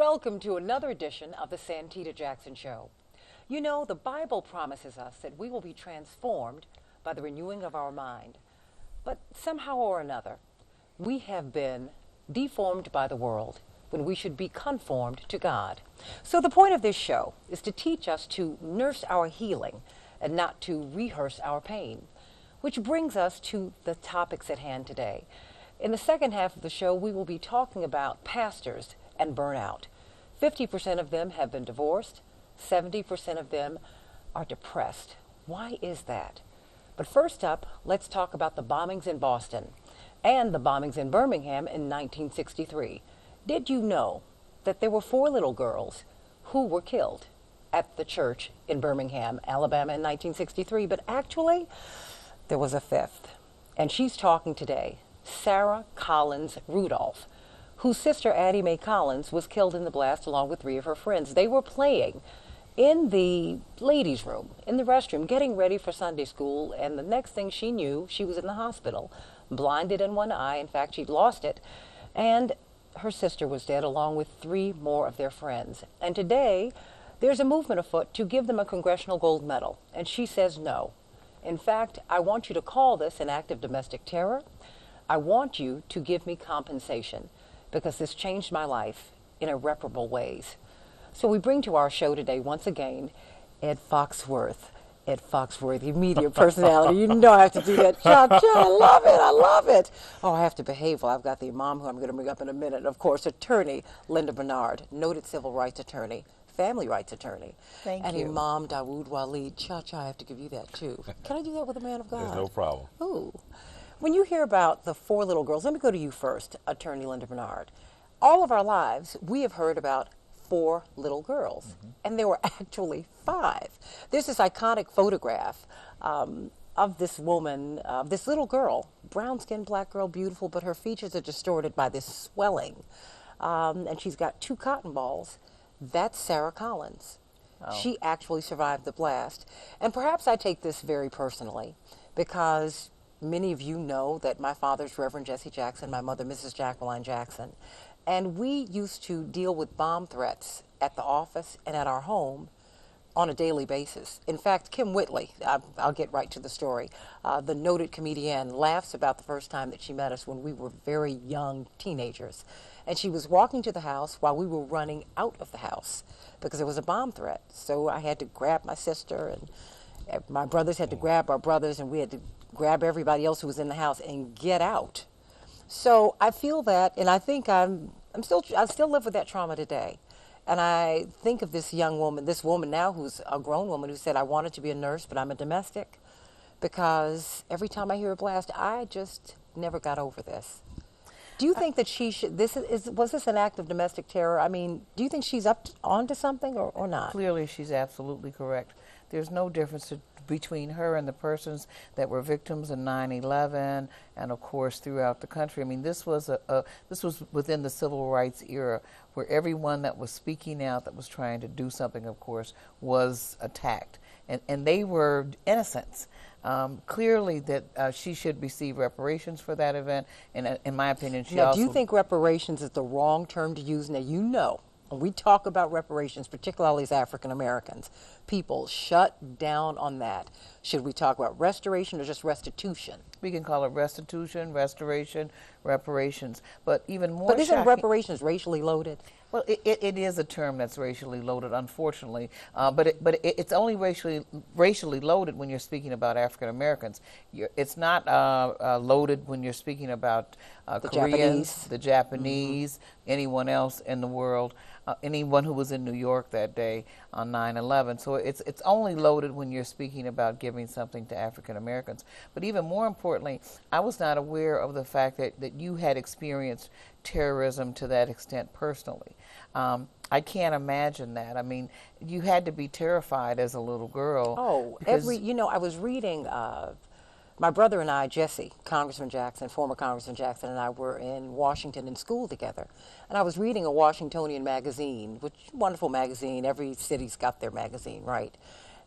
Welcome to another edition of the Santita Jackson Show. You know, the Bible promises us that we will be transformed by the renewing of our mind. But somehow or another, we have been deformed by the world when we should be conformed to God. So the point of this show is to teach us to nurse our healing and not to rehearse our pain, which brings us to the topics at hand today. In the second half of the show, we will be talking about pastors and burnout. 50% of them have been divorced. 70% of them are depressed. Why is that? But first up, let's talk about the bombings in Boston and the bombings in Birmingham in 1963. Did you know that there were 4 little girls who were killed at the church in Birmingham, Alabama in 1963? But actually, there was a 5th. And she's talking today, Sarah Collins Rudolph, whose sister Addie Mae Collins was killed in the blast along with 3 of her friends. They were playing in the ladies' room, in the restroom, getting ready for Sunday school, and the next thing she knew, she was in the hospital, blinded in one eye. In fact, she'd lost it, and her sister was dead along with 3 more of their friends. And today, there's a movement afoot to give them a Congressional Gold Medal, and she says no. In fact, I want you to call this an act of domestic terror. I want you to give me compensation, because this changed my life in irreparable ways. So we bring to our show today, once again, Ed Foxworth. Ed Foxworth, your media personality. You know I have to do that. Cha-cha, I love it, I love it. Oh, I have to behave. Well, I've got the imam who I'm going to bring up in a minute. Of course, attorney Linda Bernard, noted civil rights attorney, family rights attorney. Thank and you. Imam Dawood Waleed. Cha-cha, I have to give you that too. Can I do that with a man of God? There's no problem. Ooh. When you hear about the 4 little girls, let me go to you first, attorney Linda Bernard. All of our lives, we have heard about 4 little girls, and there were actually 5. There's this iconic photograph of this woman, this little girl, brown-skinned black girl, beautiful, but her features are distorted by this swelling, and she's got 2 cotton balls. That's Sarah Collins. Oh. She actually survived the blast, and perhaps I take this very personally because many of you know that my father's Reverend Jesse Jackson, my mother Mrs. Jacqueline Jackson, and we used to deal with bomb threats at the office and at our home on a daily basis. In fact, Kim Whitley, I'll get right to the story, the noted comedian, laughs about the first time that she met us when we were very young teenagers. And she was walking to the house while we were running out of the house because there was a bomb threat. So I had to grab my sister, and my brothers had to grab our brothers, and we had to grab everybody else who was in the house and get out. So I feel that, and I think I still live with that trauma today. And I think of this young woman, this woman now who's a grown woman, who said, I wanted to be a nurse, but I'm a domestic, because every time I hear a blast, I just never got over this. Do you think that she should, was this an act of domestic terror? I mean, do you think she's onto something or not? Clearly, she's absolutely correct. There's no difference between her and the persons that were victims in 9/11, and of course throughout the country. I mean, this was this was within the civil rights era, where everyone that was speaking out, that was trying to do something, of course, was attacked, and they were innocents. Clearly, that she should receive reparations for that event, and in my opinion, she now, also. Do you think reparations is the wrong term to use? Now, you know, when we talk about reparations, particularly as African Americans, people shut down on that. Should we talk about restoration or just restitution? We can call it restitution, restoration, reparations, but even more. But isn't shocking, reparations racially loaded? Well, it is a term that's racially loaded, unfortunately, but it's only racially loaded when you're speaking about African Americans. It's not loaded when you're speaking about The Koreans, Japanese. the Japanese, anyone else in the world, anyone who was in New York that day on 9/11. So it's only loaded when you're speaking about giving something to African Americans. But even more importantly, I was not aware of the fact that you had experienced terrorism to that extent personally. I can't imagine that. I mean, you had to be terrified as a little girl. Oh, I was reading, my brother and I, Jesse, Congressman Jackson, former Congressman Jackson, and I were in Washington in school together. And I was reading a Washingtonian magazine, which wonderful magazine. Every city's got their magazine, right?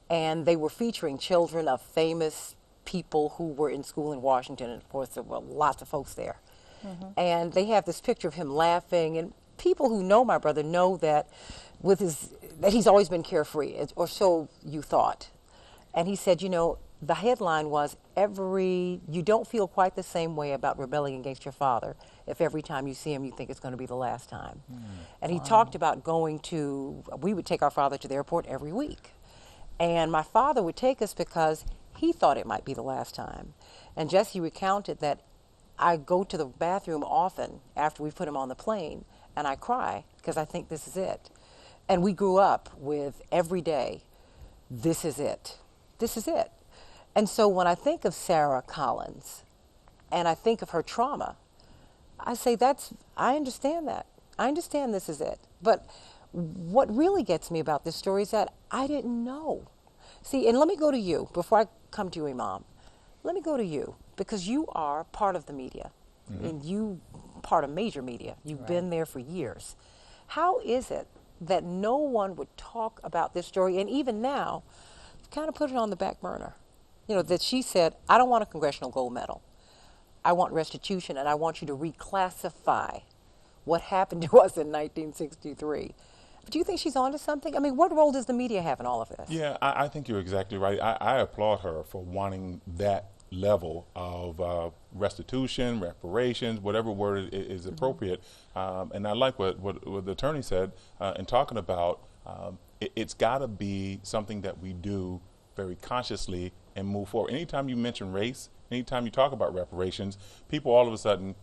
And they were featuring children of famous people who were in school in Washington. And of course, there were lots of folks there. And they have this picture of him laughing, and people who know my brother know that that he's always been carefree, or so you thought. And he said, the headline was, you don't feel quite the same way about rebelling against your father if every time you see him you think it's going to be the last time. And he talked about we would take our father to the airport every week. And my father would take us because he thought it might be the last time. And Jesse recounted that I go to the bathroom often after we put him on the plane, and I cry because I think this is it. And we grew up with every day, this is it. This is it. And so when I think of Sarah Collins and I think of her trauma, I say I understand that. I understand this is it. But what really gets me about this story is that I didn't know. See, and let me go to you before I come to you, Imam. Let me go to you because you are part of the media, and you part of major media. You've been there for years. How is it that no one would talk about this story, and even now, kind of put it on the back burner? That she said, I don't want a congressional gold medal. I want restitution, and I want you to reclassify what happened to us in 1963. But do you think she's onto something? I mean, what role does the media have in all of this? Yeah, I think you're exactly right. I applaud her for wanting that level of restitution, reparations, whatever word is appropriate. And I like what the attorney said in talking about it's got to be something that we do very consciously and move forward. Anytime you mention race, anytime you talk about reparations, people all of a sudden,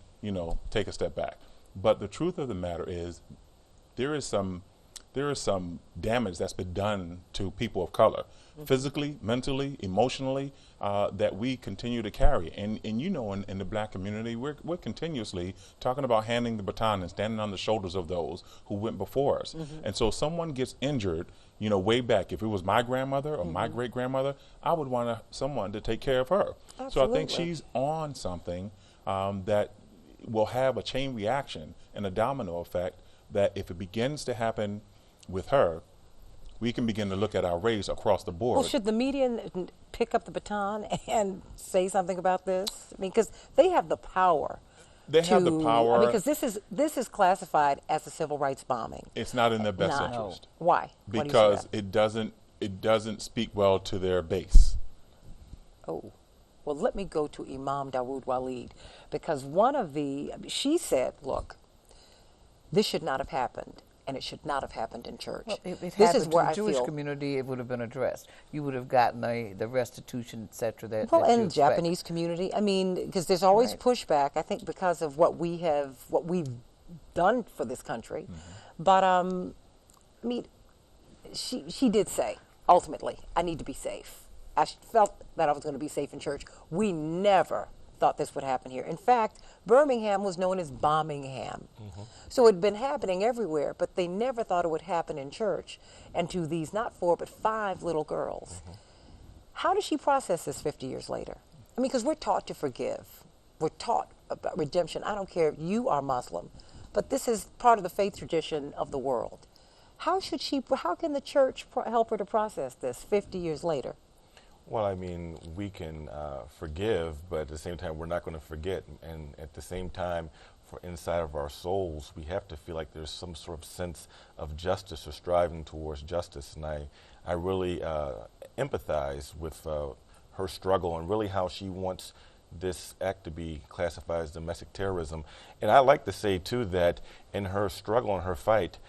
take a step back. But the truth of the matter is there is some damage that's been done to people of color, physically, mentally, emotionally, that we continue to carry. And in the black community, we're continuously talking about handing the baton and standing on the shoulders of those who went before us. And so someone gets injured, way back, if it was my grandmother or my great-grandmother, I would want someone to take care of her. Absolutely. So I think she's on something that will have a chain reaction and a domino effect that if it begins to happen with her, we can begin to look at our race across the board. Well, should the media pick up the baton and say something about this? I mean, because they have the power. They have the power. I mean, because this is classified as a civil rights bombing. It's not in their best interest. Why? Because it doesn't speak well to their base. Oh. Well, let me go to Imam Dawood Walid, because she said, look, this should not have happened, and it should not have happened in church. Well, if it this happened is where to the I Jewish feel, community, it would have been addressed. You would have gotten the restitution, et cetera, that you and expect. Japanese community. I mean, because there's always Right. pushback, I think, because of what we've done for this country. But, I mean, she did say, ultimately, I need to be safe. I felt that I was going to be safe in church. We never thought this would happen here. In fact, Birmingham was known as Bombingham. So it had been happening everywhere, but they never thought it would happen in church. And to these not 4, but 5 little girls. How does she process this 50 years later? I mean, because we're taught to forgive. We're taught about redemption. I don't care if you are Muslim, but this is part of the faith tradition of the world. How can the church help her to process this 50 years later? Well, I mean, we can forgive, but at the same time, we're not going to forget. And at the same time, for inside of our souls, we have to feel like there's some sort of sense of justice or striving towards justice. And I really empathize with her struggle and really how she wants this act to be classified as domestic terrorism. And I like to say, too, that in her struggle and her fight,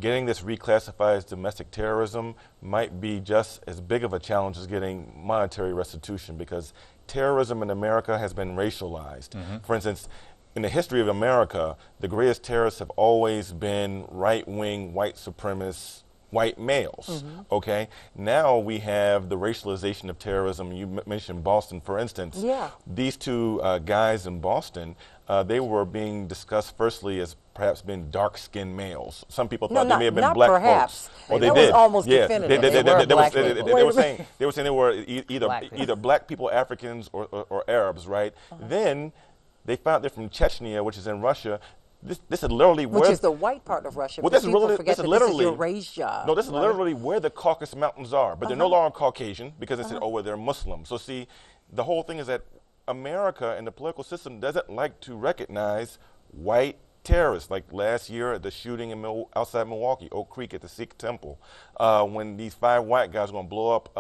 getting this reclassified as domestic terrorism might be just as big of a challenge as getting monetary restitution, because terrorism in America has been racialized. For instance, in the history of America, the greatest terrorists have always been right-wing, white supremacist, white males, okay? Now we have the racialization of terrorism. You mentioned Boston, for instance. Yeah. These 2 guys in Boston, they were being discussed firstly as perhaps being dark-skinned males. Some people thought they may have been not black perhaps. folks. Well, That they was did. almost yeah. definitive. They were saying they were either Black black people, Africans, or Arabs, right? Then they found they're from Chechnya, which is in Russia. This is literally Which is the white part of Russia. Well, because this is people really- forget this is that literally- this is your raised job. No, this is right? literally where the Caucasus Mountains are, but they're no longer Caucasian because they said, oh, well, they're Muslim. So see, the whole thing is that America and the political system doesn't like to recognize white terrorists, like last year at the shooting in outside Milwaukee, Oak Creek at the Sikh temple, when these 5 white guys were going to blow up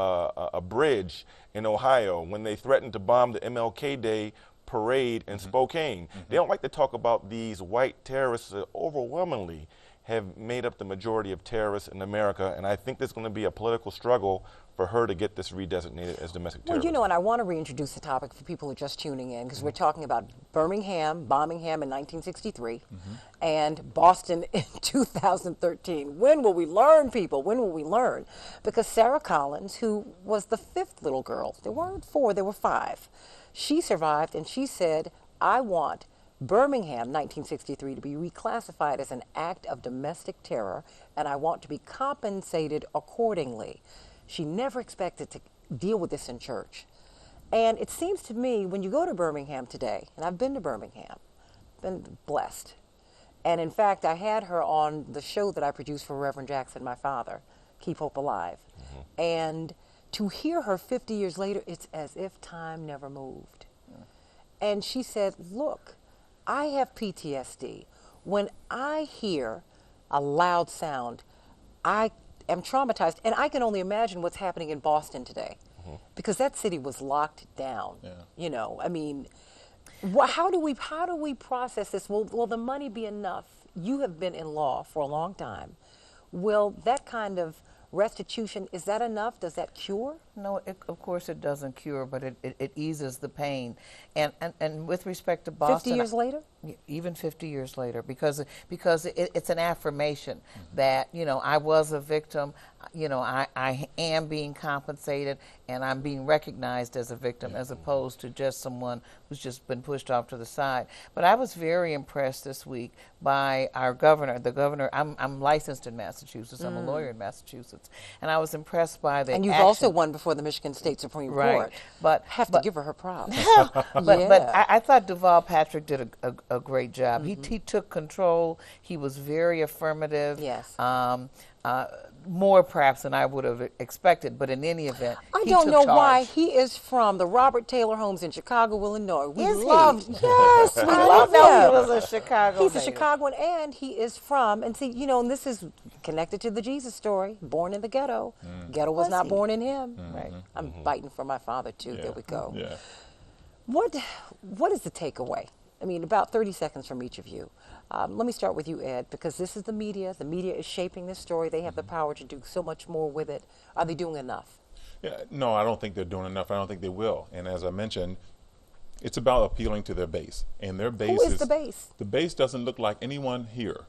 a bridge in Ohio, when they threatened to bomb the MLK Day parade in Spokane. They don't like to talk about these white terrorists that overwhelmingly have made up the majority of terrorists in America, and I think there's going to be a political struggle for her to get this redesignated as domestic terrorism. Well, you know, and I want to reintroduce the topic for people who are just tuning in, because we're talking about Birmingham in 1963, and Boston in 2013. When will we learn, people? When will we learn? Because Sarah Collins, who was the 5th little girl, there weren't 4, there were 5, she survived, and she said, I want Birmingham 1963 to be reclassified as an act of domestic terror, and I want to be compensated accordingly. She never expected to deal with this in church. And it seems to me, when you go to Birmingham today, and I've been to Birmingham, been blessed. And in fact, I had her on the show that I produced for Reverend Jackson, my father, Keep Hope Alive. And to hear her 50 years later, it's as if time never moved. And she said, look, I have PTSD. When I hear a loud sound, I am traumatized, and I can only imagine what's happening in Boston today, because that city was locked down. You know, I mean, how do we process this? Will the money be enough? You have been in law for a long time. Will that kind of restitution, is that enough? Does that cure? No, of course it doesn't cure, but it eases the pain. And with respect to Boston, 50 years later? Even 50 years later, because it's an affirmation that, you know, I was a victim, you know, I am being compensated, and I'm being recognized as a victim, as opposed to just someone who's just been pushed off to the side. But I was very impressed this week by our governor. The governor, I'm licensed in Massachusetts, I'm a lawyer in Massachusetts, and I was impressed by the And you've action. also won before the Michigan State Supreme Court. But have to give her props. But I thought Deval Patrick did a great job. He took control. He was very affirmative. Yes. More perhaps than I would have expected, but in any event, I he don't took know charge. why. He is from the Robert Taylor homes in Chicago, Illinois. We Is he? love, yes, we love I know him. he was a Chicago He's a native. Chicagoan, and he is from, and see, you know, and this is connected to the Jesus story, born in the ghetto. Ghetto was not born in him. Right. I'm biting for my father, too. There we go. Yeah. What is the takeaway? I mean, about 30 seconds from each of you. Let me start with you, Ed, because this is the media. The media is shaping this story. They have the power to do so much more with it. Are they doing enough? Yeah, no, I don't think they're doing enough. I don't think they will. And as I mentioned, it's about appealing to their base. And their base Who is the base? The base doesn't look like anyone here.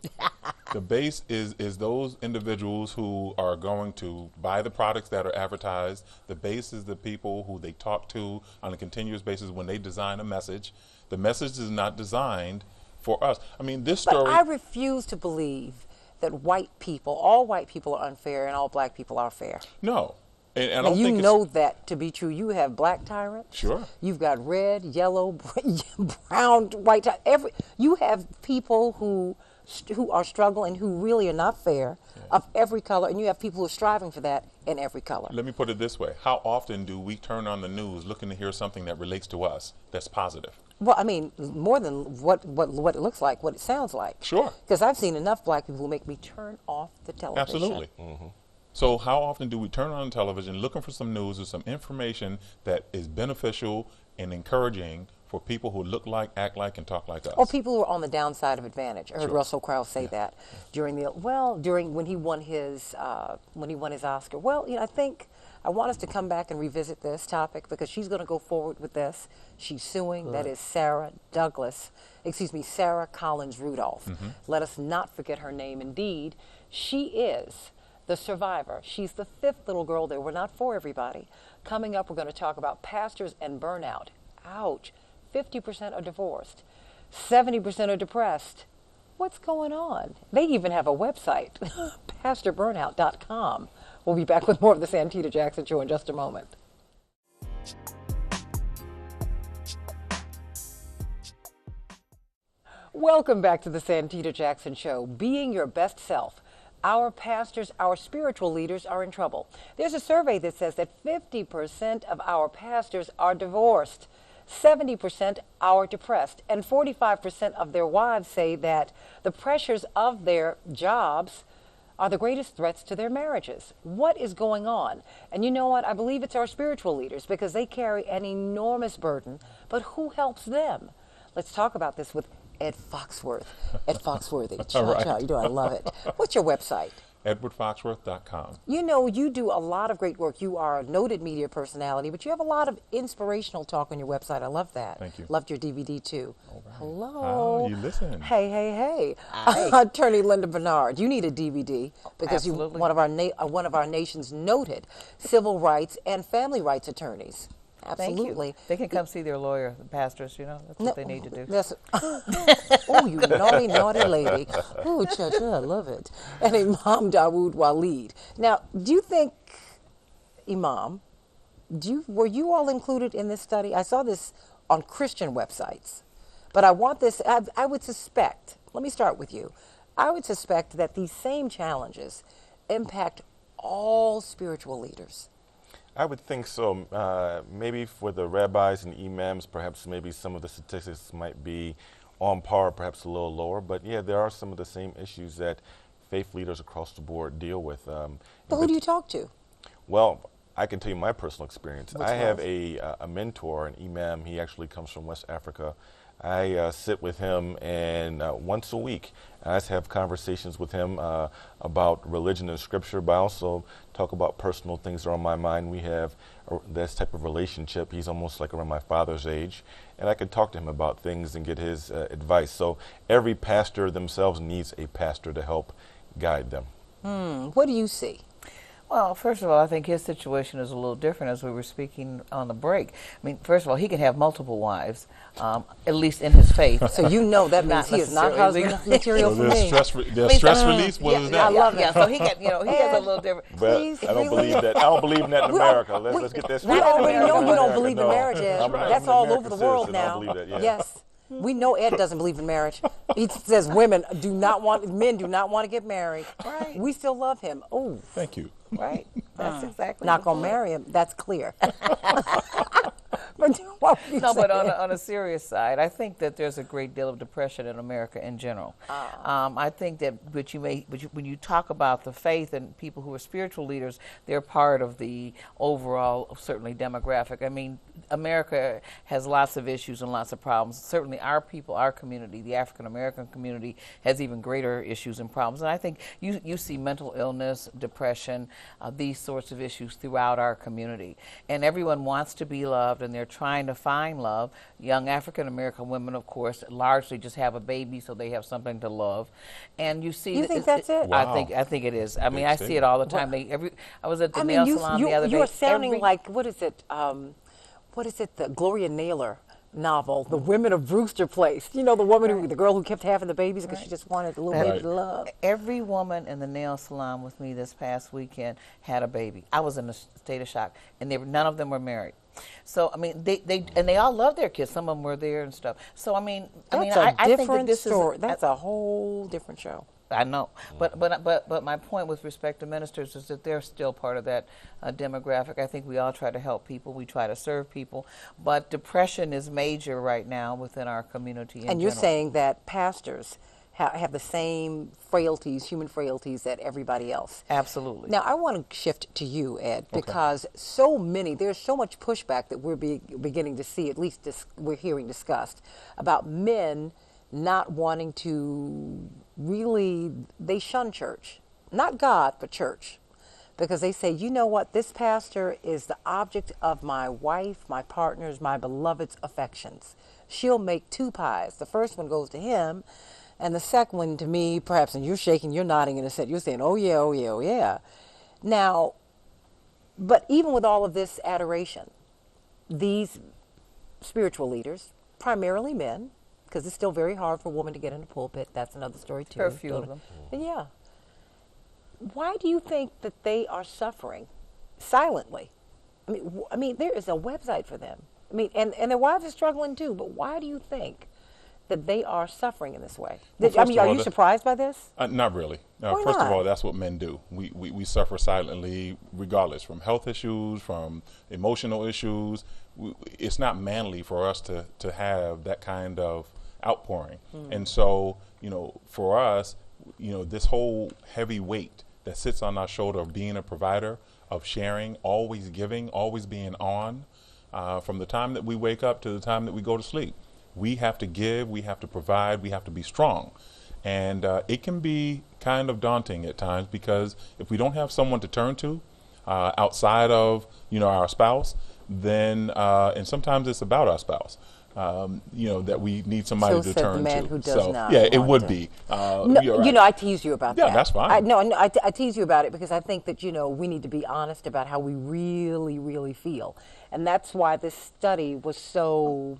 The base is those individuals who are going to buy the products that are advertised. The base is the people who they talk to on a continuous basis when they design a message. The message is not designed for us. I mean, this story... But I refuse to believe that all white people are unfair and all black people are fair. No. And I And don't you think know that to be true. You have black tyrants. Sure. You've got red, yellow, brown, white. You have people who are struggling, who really are not fair, of every color, and you have people who are striving for that in every color. Let me put it this way. How often do we turn on the news looking to hear something that relates to us that's positive? Well, I mean, more than what it looks like, what it sounds like. Sure. Because I've seen enough black people who make me turn off the television. Absolutely. So how often do we turn on television looking for some news or some information that is beneficial and encouraging for people who look like, act like, and talk like us? Or people who are on the downside of advantage. I heard Sure. Russell Crowe say that during when he won his Oscar. Well, you know, I want us to come back and revisit this topic because she's going to go forward with this. She's suing. That is Sarah Collins Rudolph. Let us not forget her name. Indeed, she is the survivor. She's the 5th little girl there. We're not for everybody. Coming up, we're going to talk about pastors and burnout. Ouch. 50% are divorced. 70% are depressed. What's going on? They even have a website, pastorburnout.com. We'll be back with more of the Santita Jackson Show in just a moment. Welcome back to the Santita Jackson Show. Being your best self. Our pastors, our spiritual leaders are in trouble. There's a survey that says that 50% of our pastors are divorced. 70% are depressed, and 45% of their wives say that the pressures of their jobs are the greatest threats to their marriages. What is going on? And you know what? I believe it's our spiritual leaders, because they carry an enormous burden, but who helps them? Let's talk about this with Ed Foxworth. Ed Foxworthy. Cha-cha, you know I love it. What's your website? EdwardFoxworth.com. You know, you do a lot of great work. You are a noted media personality, but you have a lot of inspirational talk on your website. I love that. Thank you. Loved your DVD too. All right. Hello. Ah, you listen. Hey, hey, hey. Hi. Attorney Linda Bernard, you need a DVD because you're Absolutely. one of our nation's noted civil rights and family rights attorneys. Absolutely. Thank you. They can come see their lawyer, the pastors, you know, that's what they need to do. Oh, you naughty, naughty lady. Oh, cha-cha, I love it. And Imam Dawood Waleed. Now, do you think, Imam, were you all included in this study? I saw this on Christian websites, but I want this, I would suspect, let me start with you. I would suspect that these same challenges impact all spiritual leaders. I would think so. Maybe for the rabbis and imams, perhaps maybe some of the statistics might be on par, perhaps a little lower. But yeah, there are some of the same issues that faith leaders across the board deal with. But who do you talk to? Well, I can tell you my personal experience. Which I have was? a mentor, an imam. He actually comes from West Africa. I sit with him and once a week. I just have conversations with him about religion and scripture, but I also talk about personal things that are on my mind. We have this type of relationship. He's almost like around my father's age, and I can talk to him about things and get his advice. So every pastor themselves needs a pastor to help guide them. What do you see? Well, first of all, I think his situation is a little different, as we were speaking on the break. I mean, first of all, he can have multiple wives, at least in his faith. So you know that means he is not necessarily husband material So for there's me. stress release. What is that? I love Yeah, it. so he can, you know, he has a little different. But Please, I don't really? believe that. I don't believe in that in We- America. Let's get that straight. We already know you don't America, believe in no. marriage, Ed. I'm That's an all American over the world citizen. I now. believe that, yeah. Yes. We know Ed doesn't believe in marriage. He says men do not want to get married. Right. We still love him. Oh, Thank you. Right. That's exactly. not the gonna point. marry him. That's clear. But what were you No, but saying? on a serious side, I think that there's a great deal of depression in America in general. I think that, when you talk about the faith and people who are spiritual leaders, they're part of the overall, certainly, demographic. I mean, America has lots of issues and lots of problems. Certainly, our people, our community, the African American community, has even greater issues and problems. And I think you see mental illness, depression, these sorts of issues throughout our community. And everyone wants to be loved, and they're trying to find love. Young African American women, of course, largely just have a baby so they have something to love. And you see, You think that's it? Wow. I think it is. I mean, Big I see it all the time. I was at the I nail mean, salon the other day. you're sounding Every- like what is it? The Gloria Naylor novel, The Women of Brewster Place. You know, the girl who kept having the babies because she just wanted a little baby to love. Every woman in the nail salon with me this past weekend had a baby. I was in a state of shock, and none of them were married. So I mean, they all love their kids. Some of them were there and stuff. So I mean, That's I a think that different this story. is. That's a whole different show. I know, but my point with respect to ministers is that they're still part of that demographic. I think we all try to help people, we try to serve people, but depression is major right now within our community. And you're saying that pastors have the same frailties, human frailties, that everybody else. Absolutely. Now, I want to shift to you, Ed, because there's so much pushback that we're beginning to see, at least we're hearing discussed, about men not wanting to they shun church. Not God, but church. Because they say, you know what, this pastor is the object of my wife, my partner's, my beloved's affections. She'll make two pies. The first one goes to him, and the second one to me, perhaps, and you're shaking, you're nodding in a sense. You're saying, oh yeah, oh yeah, oh yeah. Now, but even with all of this adoration, these spiritual leaders, primarily men, because it's still very hard for a woman to get in the pulpit. That's another story too. There are a few of them. Yeah. Why do you think that they are suffering silently? I mean, there is a website for them. I mean, and their wives are struggling too. But why do you think that they are suffering in this way? Well, I first mean, of are all, you surprised by this? Not really. Why First not? of all, that's what men do. We suffer silently, regardless, from health issues, from emotional issues. It's not manly for us to have that kind of outpouring. And so, for us, this whole heavy weight that sits on our shoulder of being a provider, of sharing, always giving, always being on, from the time that we wake up to the time that we go to sleep. We have to give, we have to provide, we have to be strong. And it can be kind of daunting at times, because if we don't have someone to turn to outside of our spouse, then and sometimes it's about our spouse, that we need somebody So to said the turn man to. who does so not yeah, it want would to. be. No, You're right. I tease you about Yeah, that. that's fine. I tease you about it because I think that, we need to be honest about how we really, really feel. And that's why this study was so,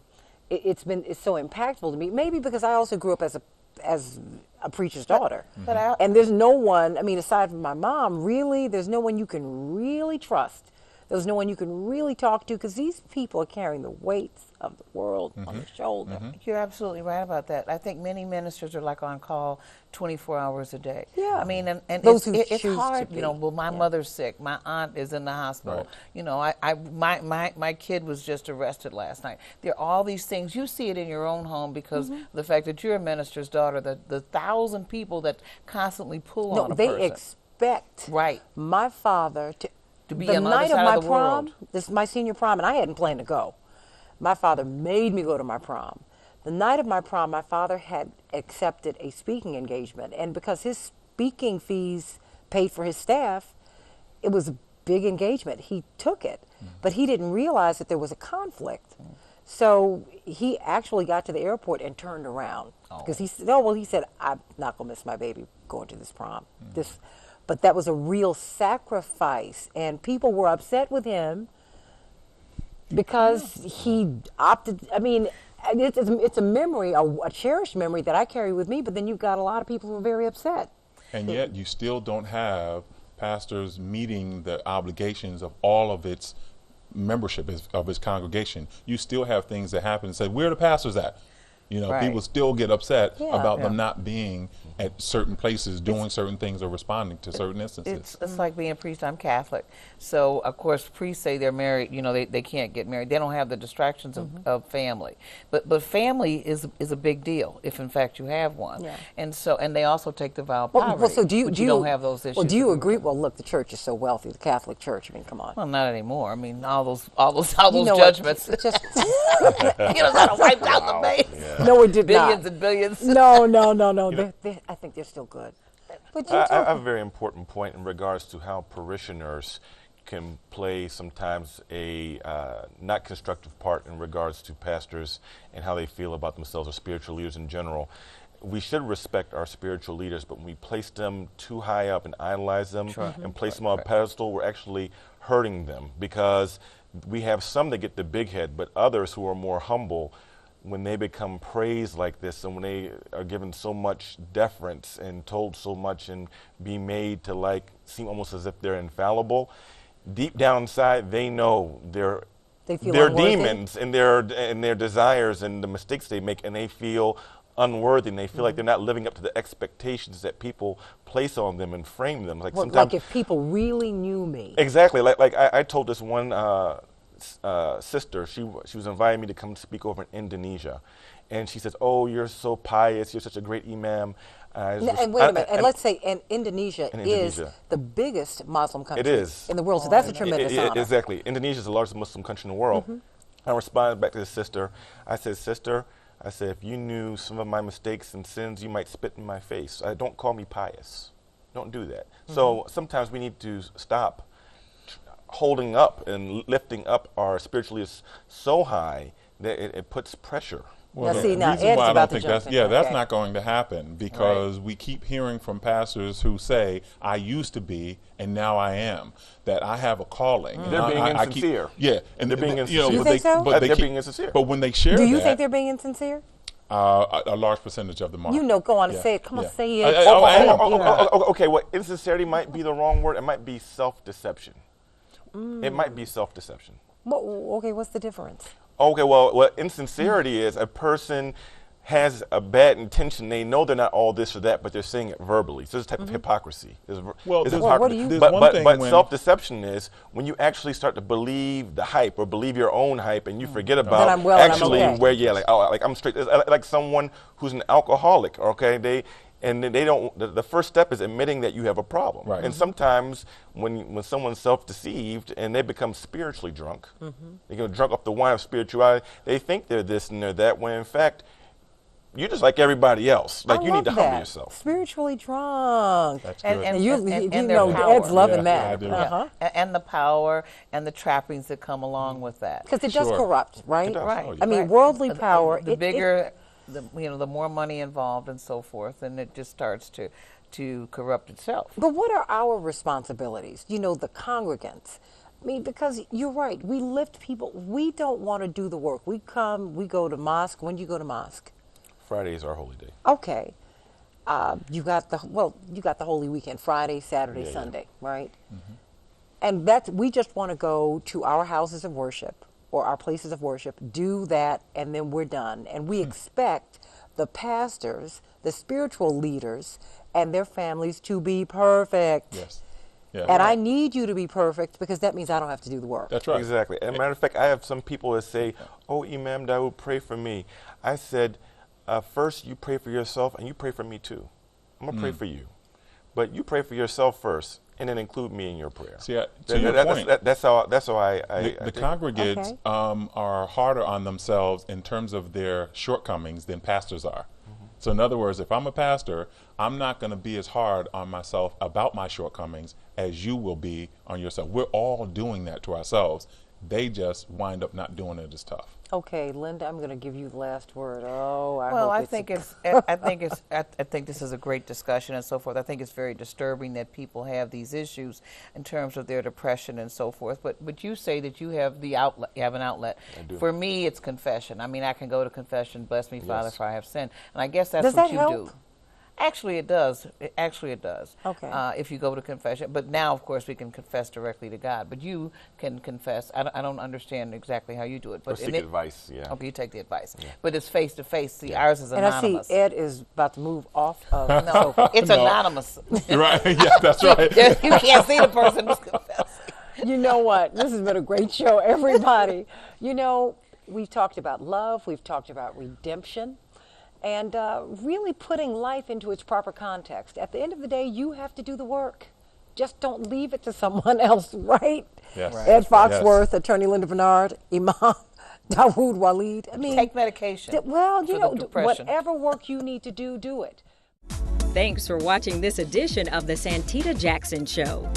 it's so impactful to me. Maybe because I also grew up as a preacher's daughter. And there's no one, aside from my mom, really, there's no one you can really trust. There's no one you can really talk to, because these people are carrying the weights of the world on their shoulder. You're absolutely right about that. I think many ministers are like on call 24 hours a day. Yeah. I mean, and Those who it's choose to hard, be. well, my mother's sick, my aunt is in the hospital. My kid was just arrested last night. There are all these things. You see it in your own home because of the fact that you're a minister's daughter, the 1,000 people that constantly pull on a They person. expect my father to be the on the other night of side my of the prom, world. this is my senior prom, and I hadn't planned to go. My father made me go to my prom. The night of my prom, my father had accepted a speaking engagement, and because his speaking fees paid for his staff, it was a big engagement. He took it, but he didn't realize that there was a conflict. So he actually got to the airport and turned around because he said, he said, I'm not gonna miss my baby going to this prom. But that was a real sacrifice, and people were upset with him because he opted. It's a memory, a cherished memory that I carry with me. But then you've got a lot of people who are very upset. And yet you still don't have pastors meeting the obligations of all of its membership of its congregation. You still have things that happen and say, where are the pastors at? People still get upset about them not being at certain places, doing certain things or responding to certain instances. It's like being a priest. I'm Catholic. So, of course, priests say they're married, they can't get married. They don't have the distractions of family. But family is a big deal if, in fact, you have one. Yeah. And they also take the vow of poverty. So do you don't have those issues. Well, do you agree? Well, look, the church is so wealthy, the Catholic Church. Come on. Well, not anymore. All those judgments. Just that wiped out the base. Yeah. No, it did Billions not. and billions. No. I think they're still good. But I have a very important point in regards to how parishioners can play sometimes a not constructive part in regards to pastors and how they feel about themselves or spiritual leaders in general. We should respect our spiritual leaders, but when we place them too high up and idolize them and place them on a pedestal, we're actually hurting them, because we have some that get the big head, but others who are more humble, when they become praised like this and when they are given so much deference and told so much and be made to seem almost as if they're infallible, deep down inside they know their demons and their desires and the mistakes they make, and they feel unworthy, and they feel like they're not living up to the expectations that people place on them and frame them. Like if people really knew me. Exactly. I told this one sister, she was inviting me to come speak over in Indonesia, and she says, "Oh, you're so pious. You're such a great imam." And wait a minute. And let's say Indonesia is the biggest Muslim country in the world. So that's a tremendous honor. Exactly. Indonesia is the largest Muslim country in the world. I responded back to the sister. I said, "Sister," I said, "if you knew some of my mistakes and sins, you might spit in my face. Don't call me pious. Don't do that." So sometimes we need to stop holding up and lifting up our spiritualists so high that it puts pressure. Well, the see, now reason Ed's why I about don't to think jump that's in. that's Okay. not going to happen, because we keep hearing from pastors who say, "I used to be, and now I am. That I have a calling." And They're being I keep- insincere. and They're being insincere. You think so? But They're being insincere. But when they share Do you that, think they're being insincere? a large percentage of them are. Go on and Yeah, say it. Come on, yeah. say it. I am. Okay, well, insincerity might be the wrong word. It might be self-deception. It might be self-deception. Okay, what's the difference? Okay, well, what insincerity is a person has a bad intention. They know they're not all this or that, but they're saying it verbally. So it's a type of hypocrisy. Well, It's there's- what do hypocrisy. you- there's But, one but, thing but when- self-deception is when you actually start to believe the hype or believe your own hype, and you forget about I'm well and I'm actually okay. where, like I'm straight. It's like someone who's an alcoholic, okay? They don't. The first step is admitting that you have a problem. Right. And sometimes when someone's self-deceived and they become spiritually drunk, they get drunk off the wine of spirituality. They think they're this and they're that. When in fact, you're just like everybody else. Like I you love need to humble that. yourself. Spiritually drunk. That's And- good. and- You their know, power. Ed's loving Yeah, that. I do. Uh-huh. And the power and the trappings that come along with that. Because it does Sure. corrupt, right? It does. Right. Oh, yeah. I mean, Right. worldly power. The bigger, the more money involved and so forth, and it just starts to corrupt itself. But what are our responsibilities? You know, the congregants. I mean, because you're right. We lift people. We don't want to do the work. We come, we go to mosque. When do you go to mosque? Friday is our holy day. Okay. You got the Holy Weekend, Friday, Saturday, Yeah. Sunday, right? And we just want to go to our houses of worship or our places of worship, do that, and then we're done. And we expect the pastors, the spiritual leaders, and their families to be perfect. Yes. Yeah. And I need you to be perfect because that means I don't have to do the work. That's right. Exactly. As a matter of fact, I have some people that say, "Oh, Imam Dawood, pray for me." I said, first you pray for yourself and you pray for me too. I'm going to pray for you. But you pray for yourself first and then include me in your prayer. See, to your point, That's how I the think. congregates Okay. are harder on themselves in terms of their shortcomings than pastors are. So in other words, if I'm a pastor, I'm not going to be as hard on myself about my shortcomings as you will be on yourself. We're all doing that to ourselves. They just wind up not doing it as tough. Okay, Linda, I'm going to give you the last word. Oh, Well, hope I think this is a great discussion and so forth. I think it's very disturbing that people have these issues in terms of their depression and so forth. But you say that you have the outlet. You have an outlet. I do. For me, it's confession. I mean, I can go to confession. Bless me, Father, Yes. for I have sinned. And I guess that's Does what that you help? do. Actually, it does. Actually, it does. Okay. If you go to confession, but now, of course, we can confess directly to God. But you can confess. I don't understand exactly how you do it. Or But seek advice, yeah. Okay, you take the advice. But it's face to face. See, ours is And I see anonymous. Ed is about to move off of the No, sofa. it's No. anonymous. Right? Yeah, that's right. You can't see the person who's confessing. You know what? This has been a great show, everybody. You know, we've talked about love, we've talked about redemption, and really putting life into its proper context. At the end of the day, you have to do the work. Just don't leave it to someone else, right? Yes. Right. Ed Foxworth, Yes. Attorney Linda Bernard, Imam Dawood Waleed. I mean, Take medication. well, you for know, the depression. whatever work you need to do it. Thanks for watching this edition of The Santita Jackson Show.